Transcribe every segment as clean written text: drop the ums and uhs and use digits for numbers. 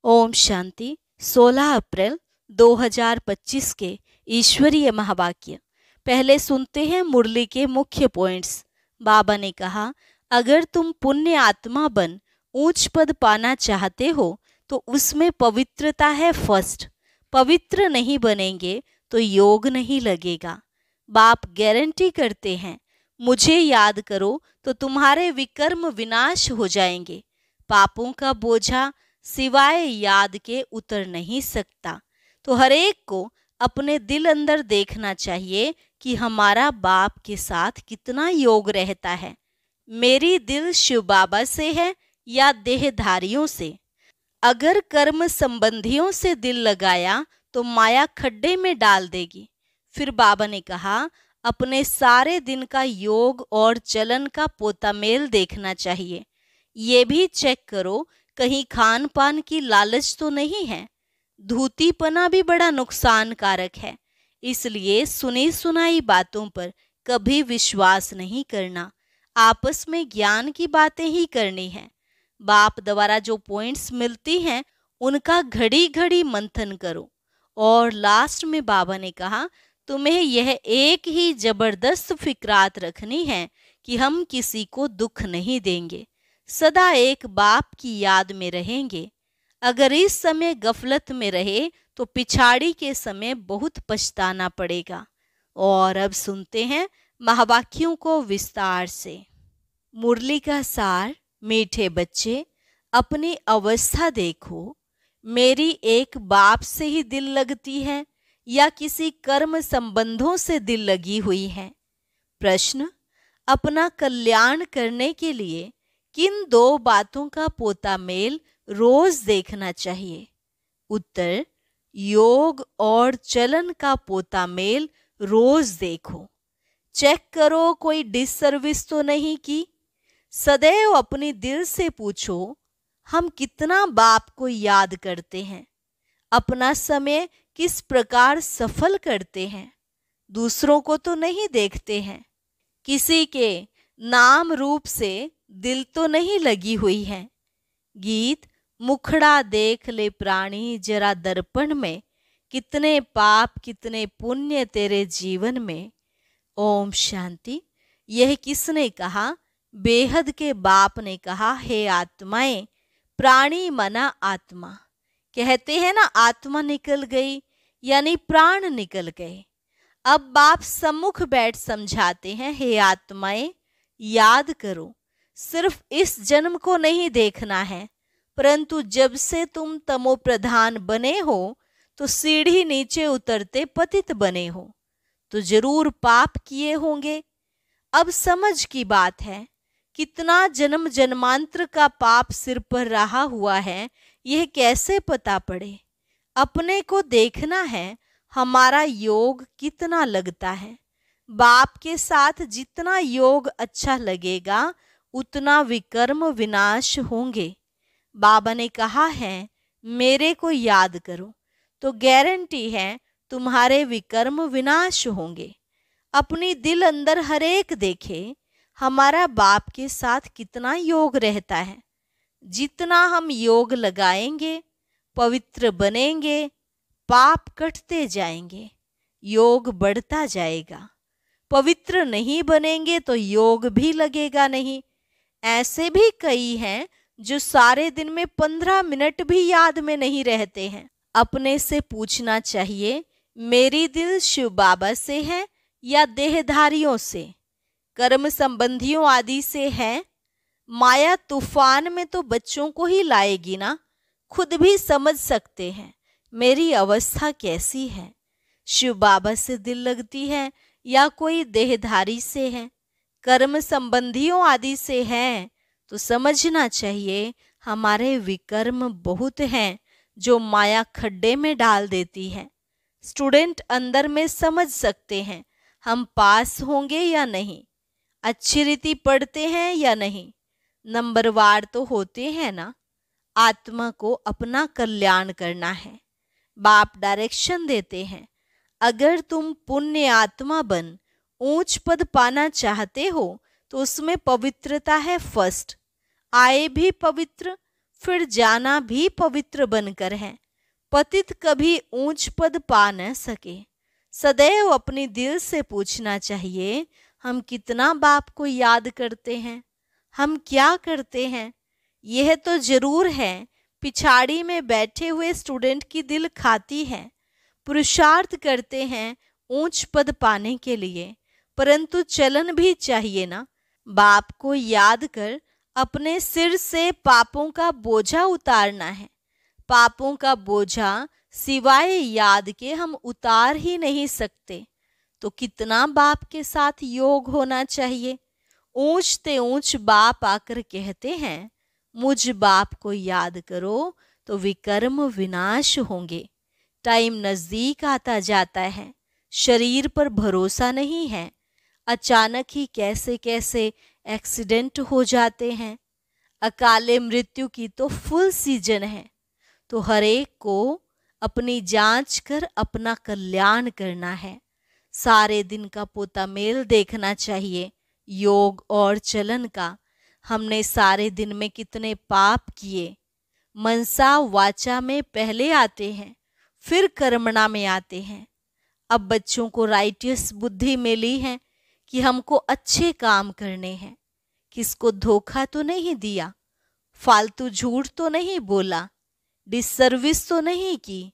ओम शांति। 16 अप्रैल 2025 के ईश्वरीय महावाक्य। पहले सुनते हैं मुरली के मुख्य पॉइंट्स। बाबा ने कहा, अगर तुम पुण्य आत्मा बन ऊंच पद पाना चाहते हो तो उसमें पवित्रता है फर्स्ट। पवित्र नहीं बनेंगे तो योग नहीं लगेगा। बाप गारंटी करते हैं, मुझे याद करो तो तुम्हारे विकर्म विनाश हो जाएंगे। पापों का बोझा सिवाय याद के उतर नहीं सकता। तो हर एक को अपने दिल अंदर देखना चाहिए कि हमारा बाप के साथ कितना योग रहता है। मेरी दिल शिव बाबा से है या देहधारियों से। अगर कर्म संबंधियों से दिल लगाया तो माया खड्डे में डाल देगी। फिर बाबा ने कहा, अपने सारे दिन का योग और चलन का पोतामेल देखना चाहिए। ये भी चेक करो कहीं खान पान की लालच तो नहीं है। धूतीपना भी बड़ा नुकसान कारक है, इसलिए सुनी सुनाई बातों पर कभी विश्वास नहीं करना। आपस में ज्ञान की बातें ही करनी है। बाप द्वारा जो पॉइंट्स मिलती हैं उनका घड़ी घड़ी मंथन करो। और लास्ट में बाबा ने कहा, तुम्हें यह एक ही जबरदस्त फिक्रात रखनी है कि हम किसी को दुख नहीं देंगे, सदा एक बाप की याद में रहेंगे। अगर इस समय गफलत में रहे तो पिछाड़ी के समय बहुत पछताना पड़ेगा। और अब सुनते हैं महावाक्यों को विस्तार से। मुरली का सार। मीठे बच्चे, अपनी अवस्था देखो। मेरी एक बाप से ही दिल लगती है या किसी कर्म संबंधों से दिल लगी हुई है? प्रश्न, अपना कल्याण करने के लिए किन दो बातों का पोता मेल रोज देखना चाहिए? उत्तर, योग और चलन का पोता मेल रोज देखो। चेक करो कोई डिससर्विस तो नहीं की। सदैव अपनी दिल से पूछो, हम कितना बाप को याद करते हैं, अपना समय किस प्रकार सफल करते हैं। दूसरों को तो नहीं देखते हैं, किसी के नाम रूप से दिल तो नहीं लगी हुई है। गीत, मुखड़ा देख ले प्राणी जरा दर्पण में, कितने पाप कितने पुण्य तेरे जीवन में। ओम शांति। यह किसने कहा? बेहद के बाप ने कहा, हे आत्माएं, प्राणी मना आत्मा। कहते हैं ना, आत्मा निकल गई यानी प्राण निकल गए। अब बाप सम्मुख बैठ समझाते हैं, हे आत्माएं, याद करो, सिर्फ इस जन्म को नहीं देखना है, परंतु जब से तुम तमो प्रधान बने हो तो सीढ़ी नीचे उतरते पतित बने हो, तो जरूर पाप किए होंगे। अब समझ की बात है, कितना जन्म जन्मांतर का पाप सिर पर रहा हुआ है, यह कैसे पता पड़े? अपने को देखना है, हमारा योग कितना लगता है। बाप के साथ जितना योग अच्छा लगेगा उतना विकर्म विनाश होंगे। बाबा ने कहा है, मेरे को याद करो, तो गारंटी है तुम्हारे विकर्म विनाश होंगे। अपनी दिल अंदर हर एक देखे, हमारा बाप के साथ कितना योग रहता है। जितना हम योग लगाएंगे, पवित्र बनेंगे, पाप कटते जाएंगे, योग बढ़ता जाएगा। पवित्र नहीं बनेंगे तो योग भी लगेगा नहीं। ऐसे भी कई हैं जो सारे दिन में 15 मिनट भी याद में नहीं रहते हैं। अपने से पूछना चाहिए, मेरी दिल शिव बाबा से है या देहधारियों से, कर्म संबंधियों आदि से है? माया तूफान में तो बच्चों को ही लाएगी ना। खुद भी समझ सकते हैं मेरी अवस्था कैसी है। शिव बाबा से दिल लगती है या कोई देहधारी से है? कर्म संबंधियों आदि से है तो समझना चाहिए हमारे विकर्म बहुत हैं जो माया खड्डे में डाल देती है। स्टूडेंट अंदर में समझ सकते हैं हम पास होंगे या नहीं, अच्छी रीति पढ़ते हैं या नहीं, नंबरवार तो होते हैं ना। आत्मा को अपना कल्याण करना है। बाप डायरेक्शन देते हैं, अगर तुम पुण्य आत्मा बन ऊंच पद पाना चाहते हो तो उसमें पवित्रता है फर्स्ट। आए भी पवित्र, फिर जाना भी पवित्र बनकर है। पतित कभी ऊंच पद पा न सके। सदैव अपने दिल से पूछना चाहिए, हम कितना बाप को याद करते हैं, हम क्या करते हैं। यह तो जरूर है, पिछाड़ी में बैठे हुए स्टूडेंट की दिल खाती है, पुरुषार्थ करते हैं ऊंच पद पाने के लिए, परंतु चलन भी चाहिए ना। बाप को याद कर अपने सिर से पापों का बोझा उतारना है। पापों का बोझा सिवाय याद के हम उतार ही नहीं सकते। तो कितना बाप के साथ योग होना चाहिए। ऊंच ते ऊंच बाप आकर कहते हैं, मुझ बाप को याद करो तो विकर्म विनाश होंगे। टाइम नजदीक आता जाता है, शरीर पर भरोसा नहीं है। अचानक ही कैसे कैसे एक्सीडेंट हो जाते हैं। अकाले मृत्यु की तो फुल सीजन है। तो हर एक को अपनी जांच कर अपना कल्याण करना है। सारे दिन का पोता मेल देखना चाहिए, योग और चलन का। हमने सारे दिन में कितने पाप किए। मनसा वाचा में पहले आते हैं, फिर कर्मणा में आते हैं। अब बच्चों को राइटियस बुद्धि मिली है कि हमको अच्छे काम करने हैं। किसको धोखा तो नहीं दिया, फालतू झूठ तो नहीं बोला, डिसर्विस तो नहीं की।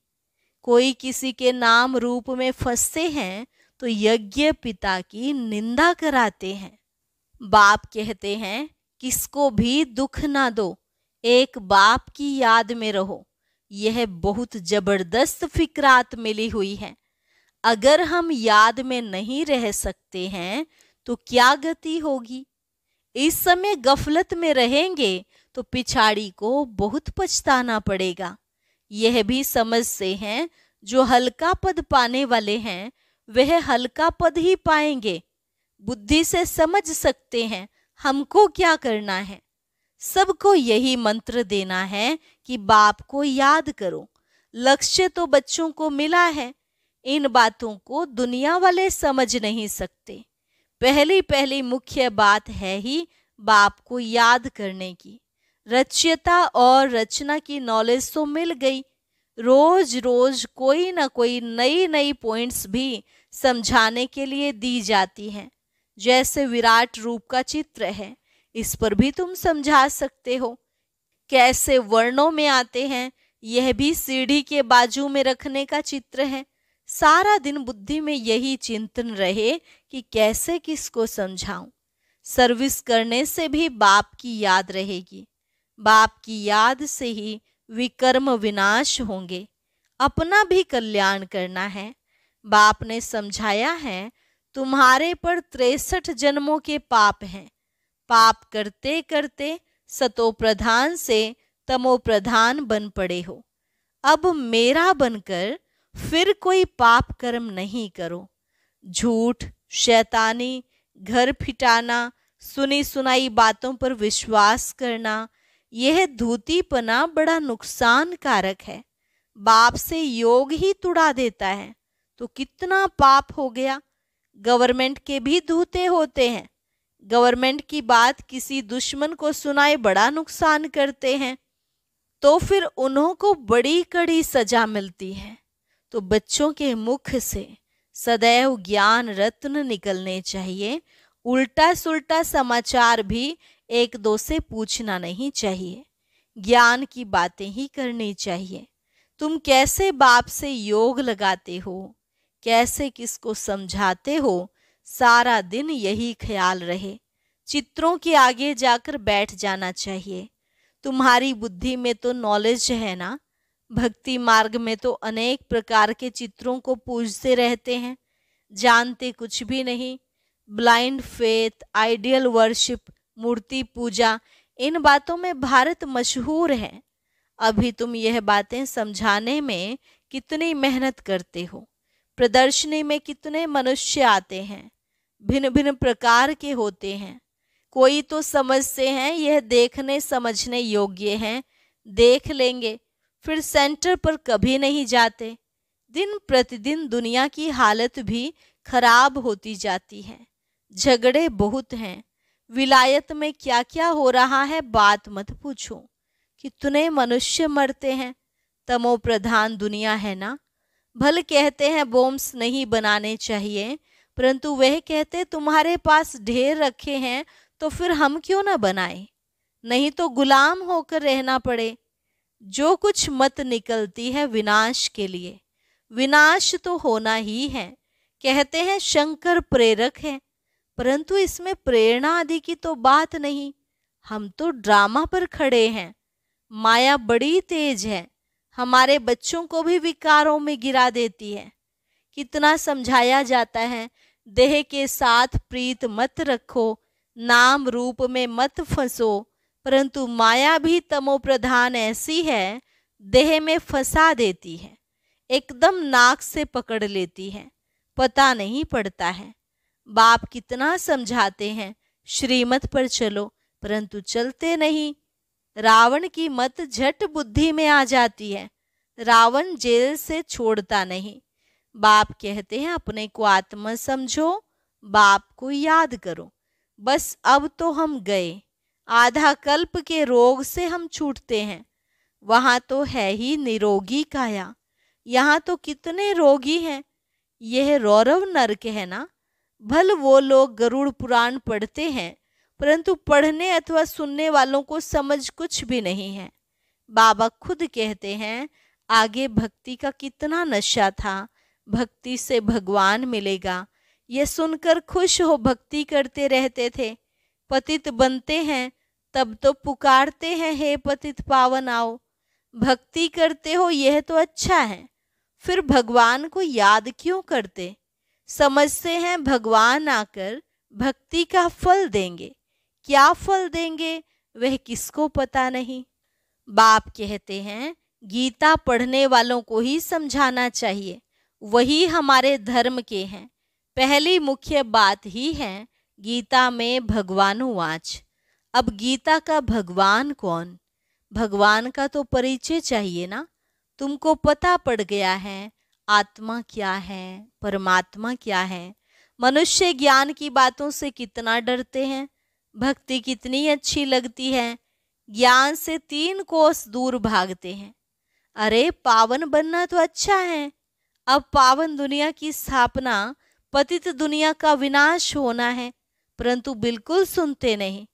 कोई किसी के नाम रूप में फंसते हैं तो यज्ञ पिता की निंदा कराते हैं। बाप कहते हैं, किसको भी दुख ना दो, एक बाप की याद में रहो। यह बहुत जबरदस्त फिक्रात मिली हुई है। अगर हम याद में नहीं रह सकते हैं तो क्या गति होगी। इस समय गफलत में रहेंगे तो पिछाड़ी को बहुत पछताना पड़ेगा। यह भी समझते हैं, जो हल्का पद पाने वाले हैं वह हल्का पद ही पाएंगे। बुद्धि से समझ सकते हैं हमको क्या करना है। सबको यही मंत्र देना है कि बाप को याद करो। लक्ष्य तो बच्चों को मिला है, इन बातों को दुनिया वाले समझ नहीं सकते। पहली पहली मुख्य बात है ही बाप को याद करने की। रच्यता और रचना की नॉलेज तो मिल गई। रोज रोज कोई ना कोई नई नई पॉइंट्स भी समझाने के लिए दी जाती हैं। जैसे विराट रूप का चित्र है, इस पर भी तुम समझा सकते हो। कैसे वर्णों में आते हैं, यह भी सीढ़ी के बाजू में रखने का चित्र है। सारा दिन बुद्धि में यही चिंतन रहे कि कैसे किसको समझाऊं। सर्विस करने से भी बाप की याद रहेगी। बाप की याद से ही विकर्म विनाश होंगे। अपना भी कल्याण करना है। बाप ने समझाया है, तुम्हारे पर 63 जन्मों के पाप हैं। पाप करते करते सतो प्रधान से तमो प्रधान बन पड़े हो। अब मेरा बनकर फिर कोई पाप कर्म नहीं करो। झूठ, शैतानी, घर फिटाना, सुनी सुनाई बातों पर विश्वास करना, यह धूतीपना बड़ा नुकसान कारक है। बाप से योग ही तुड़ा देता है तो कितना पाप हो गया। गवर्नमेंट के भी धूते होते हैं। गवर्नमेंट की बात किसी दुश्मन को सुनाए बड़ा नुकसान करते हैं, तो फिर उन्हों को बड़ी कड़ी सजा मिलती है। तो बच्चों के मुख से सदैव ज्ञान रत्न निकलने चाहिए। उल्टा सुल्टा समाचार भी एक दो से पूछना नहीं चाहिए। ज्ञान की बातें ही करनी चाहिए। तुम कैसे बाप से योग लगाते हो, कैसे किसको समझाते हो, सारा दिन यही ख्याल रहे। चित्रों के आगे जाकर बैठ जाना चाहिए। तुम्हारी बुद्धि में तो नॉलेज है ना। भक्ति मार्ग में तो अनेक प्रकार के चित्रों को पूजते रहते हैं, जानते कुछ भी नहीं। ब्लाइंड फेथ, आइडियल वर्शिप, मूर्ति पूजा, इन बातों में भारत मशहूर है। अभी तुम यह बातें समझाने में कितनी मेहनत करते हो। प्रदर्शनी में कितने मनुष्य आते हैं, भिन्न भिन्न प्रकार के होते हैं। कोई तो समझते हैं यह देखने समझने योग्य हैं, देख लेंगे, फिर सेंटर पर कभी नहीं जाते। दिन प्रतिदिन दुनिया की हालत भी खराब होती जाती है। झगड़े बहुत हैं। विलायत में क्या क्या हो रहा है बात मत पूछो। कितने मनुष्य मरते हैं। तमो प्रधान दुनिया है ना। भले कहते हैं बॉम्ब्स नहीं बनाने चाहिए, परंतु वह कहते तुम्हारे पास ढेर रखे हैं तो फिर हम क्यों ना बनाएं, नहीं तो गुलाम होकर रहना पड़े। जो कुछ मत निकलती है विनाश के लिए, विनाश तो होना ही है। कहते हैं शंकर प्रेरक है, परंतु इसमें प्रेरणा आदि की तो बात नहीं। हम तो ड्रामा पर खड़े हैं। माया बड़ी तेज है, हमारे बच्चों को भी विकारों में गिरा देती है। कितना समझाया जाता है, देह के साथ प्रीत मत रखो, नाम रूप में मत फंसो, परंतु माया भी तमो प्रधान ऐसी है, देह में फंसा देती है, एकदम नाक से पकड़ लेती है, पता नहीं पड़ता है। बाप कितना समझाते हैं श्रीमत पर चलो, परंतु चलते नहीं। रावण की मत झट बुद्धि में आ जाती है, रावण जेल से छोड़ता नहीं। बाप कहते हैं अपने को आत्मा समझो, बाप को याद करो। बस अब तो हम गए, आधा कल्प के रोग से हम छूटते हैं। वहां तो है ही निरोगी काया, यहाँ तो कितने रोगी हैं। यह रौरव नरक है ना। भल वो लोग गरुड़ पुराण पढ़ते हैं, परंतु पढ़ने अथवा सुनने वालों को समझ कुछ भी नहीं है। बाबा खुद कहते हैं आगे भक्ति का कितना नशा था, भक्ति से भगवान मिलेगा, यह सुनकर खुश हो भक्ति करते रहते थे। पतित बनते हैं तब तो पुकारते हैं हे पतित पावन आओ। भक्ति करते हो यह तो अच्छा है, फिर भगवान को याद क्यों करते। समझते हैं भगवान आकर भक्ति का फल देंगे, क्या फल देंगे वह किसको पता नहीं। बाप कहते हैं गीता पढ़ने वालों को ही समझाना चाहिए, वही हमारे धर्म के हैं। पहली मुख्य बात ही है गीता में भगवानुवाच। अब गीता का भगवान कौन, भगवान का तो परिचय चाहिए ना। तुमको पता पड़ गया है आत्मा क्या है, परमात्मा क्या है। मनुष्य ज्ञान की बातों से कितना डरते हैं, भक्ति कितनी अच्छी लगती है, ज्ञान से 3 कोस दूर भागते हैं। अरे पावन बनना तो अच्छा है, अब पावन दुनिया की स्थापना, पतित दुनिया का विनाश होना है, परंतु बिल्कुल सुनते नहीं।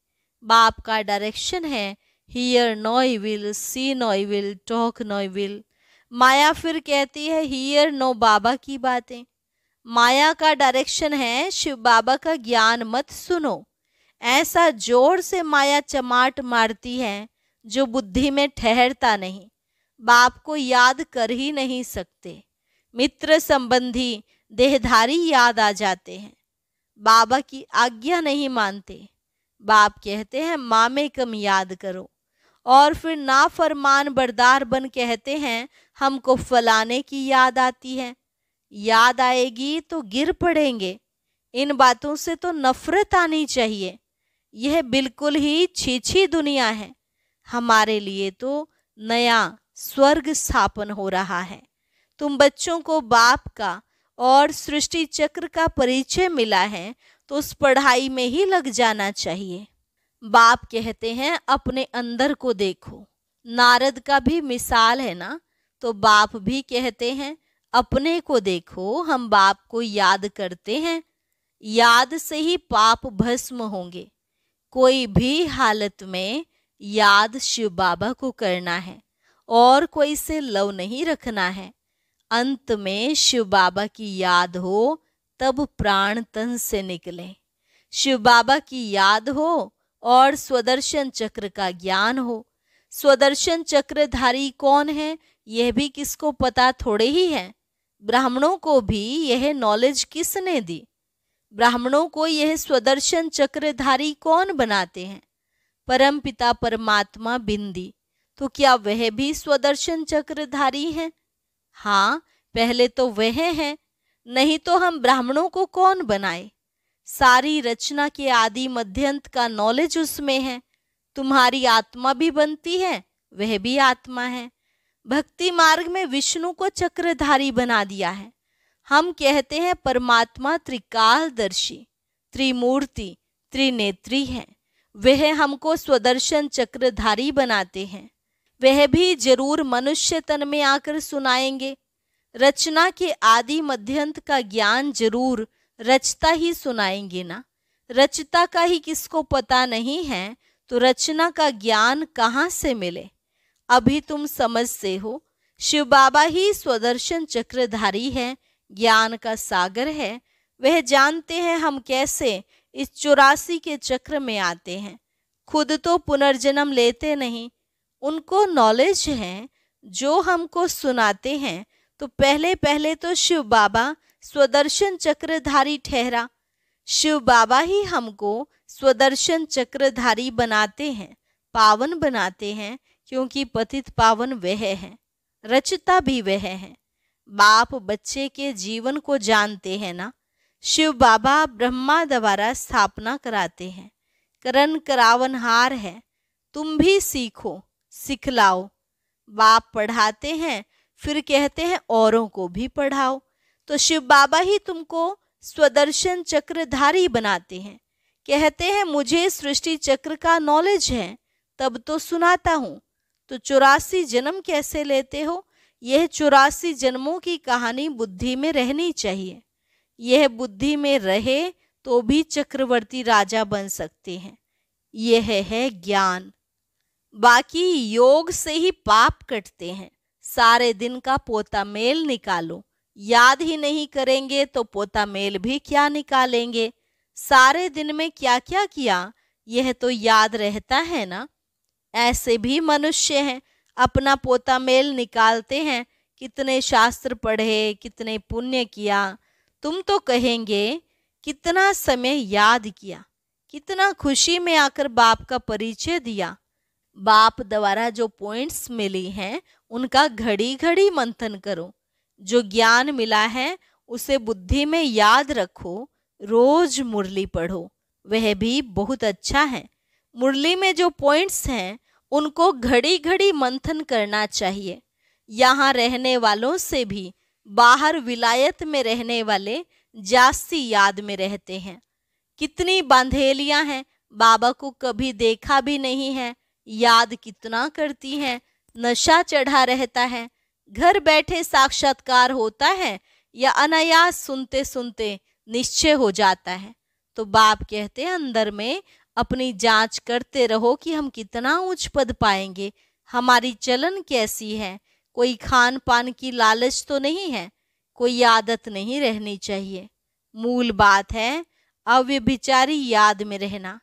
बाप का डायरेक्शन है hear no evil, see no evil, talk no evil. Maya फिर कहती है हियर नो बाबा की बातें। माया का डायरेक्शन है शिव बाबा का ज्ञान मत सुनो। ऐसा जोर से माया चमाट मारती है जो बुद्धि में ठहरता नहीं, बाप को याद कर ही नहीं सकते। मित्र संबंधी देहधारी याद आ जाते हैं, बाबा की आज्ञा नहीं मानते। बाप कहते हैं मामे कम याद करो, और फिर नाफरमान बरदार बन कहते हैं हमको फलाने की याद आती है। याद आएगी तो गिर पड़ेंगे। इन बातों से तो नफरत आनी चाहिए। यह बिल्कुल ही छीछी दुनिया है। हमारे लिए तो नया स्वर्ग स्थापन हो रहा है। तुम बच्चों को बाप का और सृष्टि चक्र का परिचय मिला है तो उस पढ़ाई में ही लग जाना चाहिए। बाप कहते हैं अपने अंदर को देखो। नारद का भी मिसाल है ना, तो बाप भी कहते हैं अपने को देखो। हम बाप को याद करते हैं, याद से ही पाप भस्म होंगे। कोई भी हालत में याद शिव बाबा को करना है और कोई से लव नहीं रखना है। अंत में शिव बाबा की याद हो तब प्राण तन से निकले। शिव बाबा की याद हो और स्वदर्शन चक्र का ज्ञान हो। स्वदर्शन चक्रधारी कौन है यह भी किसको पता थोड़े ही है। ब्राह्मणों को भी यह नॉलेज किसने दी। ब्राह्मणों को यह स्वदर्शन चक्रधारी कौन बनाते हैं? परमपिता परमात्मा बिंदी। तो क्या वह भी स्वदर्शन चक्रधारी हैं? हाँ, पहले तो वह हैं, नहीं तो हम ब्राह्मणों को कौन बनाए। सारी रचना के आदि मध्यंत का नॉलेज उसमें है। तुम्हारी आत्मा भी बनती है, वह भी आत्मा है। भक्ति मार्ग में विष्णु को चक्रधारी बना दिया है। हम कहते हैं परमात्मा त्रिकालदर्शी, त्रिमूर्ति, त्रिनेत्री है। वह हमको स्वदर्शन चक्रधारी बनाते हैं। वह भी जरूर मनुष्य तन में आकर सुनाएंगे। रचना के आदि मध्यंत का ज्ञान जरूर रचता ही सुनाएंगे ना। रचता का ही किसको पता नहीं है तो रचना का ज्ञान कहाँ से मिले। अभी तुम समझते हो, शिव बाबा ही स्वदर्शन चक्रधारी है, ज्ञान का सागर है। वह जानते हैं हम कैसे इस 84 के चक्र में आते हैं। खुद तो पुनर्जन्म लेते नहीं, उनको नॉलेज है जो हमको सुनाते हैं। तो पहले पहले तो शिव बाबा स्वदर्शन चक्रधारी ठहरा। शिव बाबा ही हमको स्वदर्शन चक्रधारी बनाते हैं, पावन बनाते हैं, क्योंकि पतित पावन वह है, रचता भी वह है। बाप बच्चे के जीवन को जानते हैं ना। शिव बाबा ब्रह्मा द्वारा स्थापना कराते हैं, करण करावनहार है। तुम भी सीखो, सिखलाओ। बाप पढ़ाते हैं, फिर कहते हैं औरों को भी पढ़ाओ। तो शिव बाबा ही तुमको स्वदर्शन चक्रधारी बनाते हैं। कहते हैं मुझे सृष्टि चक्र का नॉलेज है, तब तो सुनाता हूँ। तो 84 जन्म कैसे लेते हो? यह 84 जन्मों की कहानी बुद्धि में रहनी चाहिए। यह बुद्धि में रहे तो भी चक्रवर्ती राजा बन सकते हैं। यह है ज्ञान। बाकी योग से ही पाप कटते हैं। सारे दिन का पोता मेल निकालो, याद ही नहीं करेंगे तो पोता मेल भी क्या निकालेंगे। सारे दिन में क्या क्या किया यह तो याद रहता है ना। ऐसे भी मनुष्य हैं, अपना पोता मेल निकालते हैं, कितने शास्त्र पढ़े, कितने पुण्य किया। तुम तो कहेंगे कितना समय याद किया, कितना खुशी में आकर बाप का परिचय दिया। बाप द्वारा जो पॉइंट्स मिली हैं उनका घड़ी घड़ी मंथन करो। जो ज्ञान मिला है उसे बुद्धि में याद रखो। रोज मुरली पढ़ो, वह भी बहुत अच्छा है। मुरली में जो पॉइंट्स हैं उनको घड़ी घड़ी मंथन करना चाहिए। यहाँ रहने वालों से भी बाहर विलायत में रहने वाले जास्ती याद में रहते हैं। कितनी बांधेलियां हैं, बाबा को कभी देखा भी नहीं है, याद कितना करती हैं। नशा चढ़ा रहता है। घर बैठे साक्षात्कार होता है या अनायास सुनते सुनते निश्चय हो जाता है। तो बाप कहते हैं अंदर में अपनी जांच करते रहो कि हम कितना उच्च पद पाएंगे, हमारी चलन कैसी है। कोई खान पान की लालच तो नहीं है, कोई आदत नहीं रहनी चाहिए। मूल बात है अव्यभिचारी याद में रहना।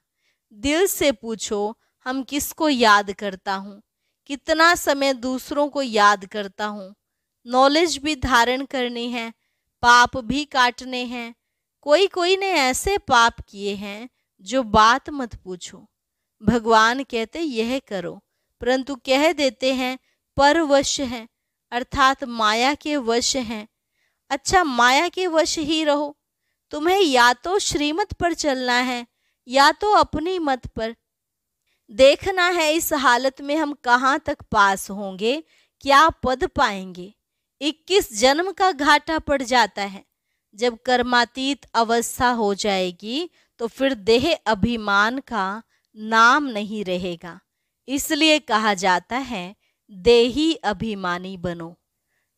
दिल से पूछो हम किसको याद करता हूँ, कितना समय दूसरों को याद करता हूँ। नॉलेज भी धारण करनी है, पाप भी काटने हैं। कोई कोई ने ऐसे पाप किए हैं जो बात मत पूछो। भगवान कहते यह करो, परंतु कह देते हैं परवश हैं, अर्थात माया के वश हैं। अच्छा, माया के वश ही रहो। तुम्हें या तो श्रीमत पर चलना है या तो अपनी मत पर। देखना है इस हालत में हम कहाँ तक पास होंगे, क्या पद पाएंगे। 21 जन्म का घाटा पड़ जाता है। जब कर्मातीत अवस्था हो जाएगी तो फिर देह अभिमान का नाम नहीं रहेगा। इसलिए कहा जाता है देही अभिमानी बनो।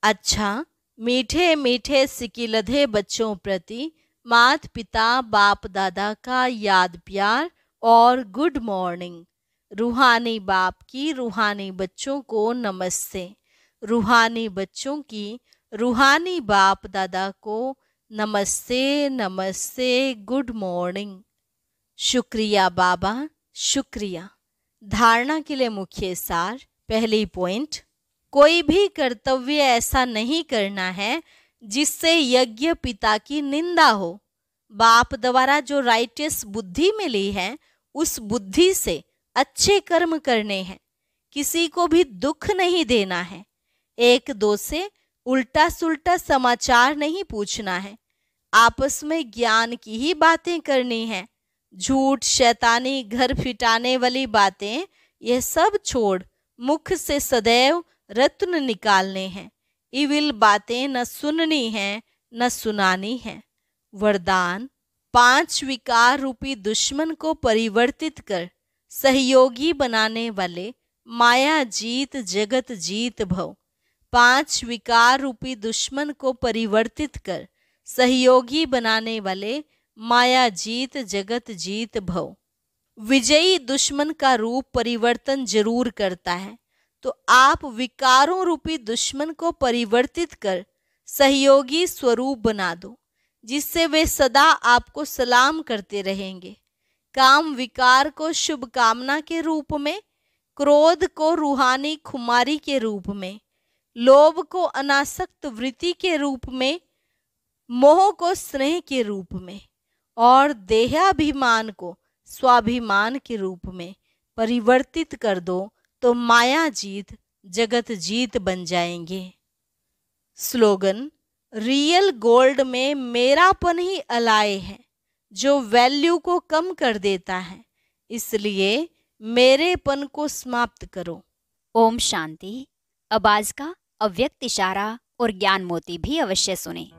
अच्छा, मीठे मीठे सिकिलधे बच्चों प्रति माता पिता बाप दादा का याद प्यार और गुड मॉर्निंग। रूहानी बाप की रूहानी बच्चों को नमस्ते। रूहानी बच्चों की रूहानी बाप दादा को नमस्ते नमस्ते, गुड मॉर्निंग। शुक्रिया बाबा, शुक्रिया। धारणा के लिए मुख्य सार। पहली पॉइंट, कोई भी कर्तव्य ऐसा नहीं करना है जिससे यज्ञ पिता की निंदा हो। बाप द्वारा जो राइटियस बुद्धि मिली है उस बुद्धि से अच्छे कर्म करने हैं। किसी को भी दुख नहीं देना है। एक दो से उल्टा सुल्टा समाचार नहीं पूछना है। आपस में ज्ञान की ही बातें करनी है। झूठ, शैतानी, घर फिटाने वाली बातें यह सब छोड़ मुख से सदैव रत्न निकालने हैं। इविल बातें न सुननी है न सुनानी है। वरदान, 5 विकार रूपी दुश्मन को परिवर्तित कर सहयोगी बनाने वाले माया जीत जगत जीत भव। 5 विकार रूपी दुश्मन को परिवर्तित कर सहयोगी बनाने वाले माया जीत जगत जीत भव। विजयी दुश्मन का रूप परिवर्तन जरूर करता है, तो आप विकारों रूपी दुश्मन को परिवर्तित कर सहयोगी स्वरूप बना दो, जिससे वे सदा आपको सलाम करते रहेंगे। काम विकार को शुभ कामना के रूप में, क्रोध को रूहानी खुमारी के रूप में, लोभ को अनासक्त वृत्ति के रूप में, मोह को स्नेह के रूप में और देहाभिमान को स्वाभिमान के रूप में परिवर्तित कर दो, तो माया जीत जगत जीत बन जाएंगे। स्लोगन: रियल गोल्ड में मेरापन ही अलाय है जो वैल्यू को कम कर देता है, इसलिए मेरेपन को समाप्त करो। ओम शांति। अब आज का अव्यक्त इशारा और ज्ञान मोती भी अवश्य सुने।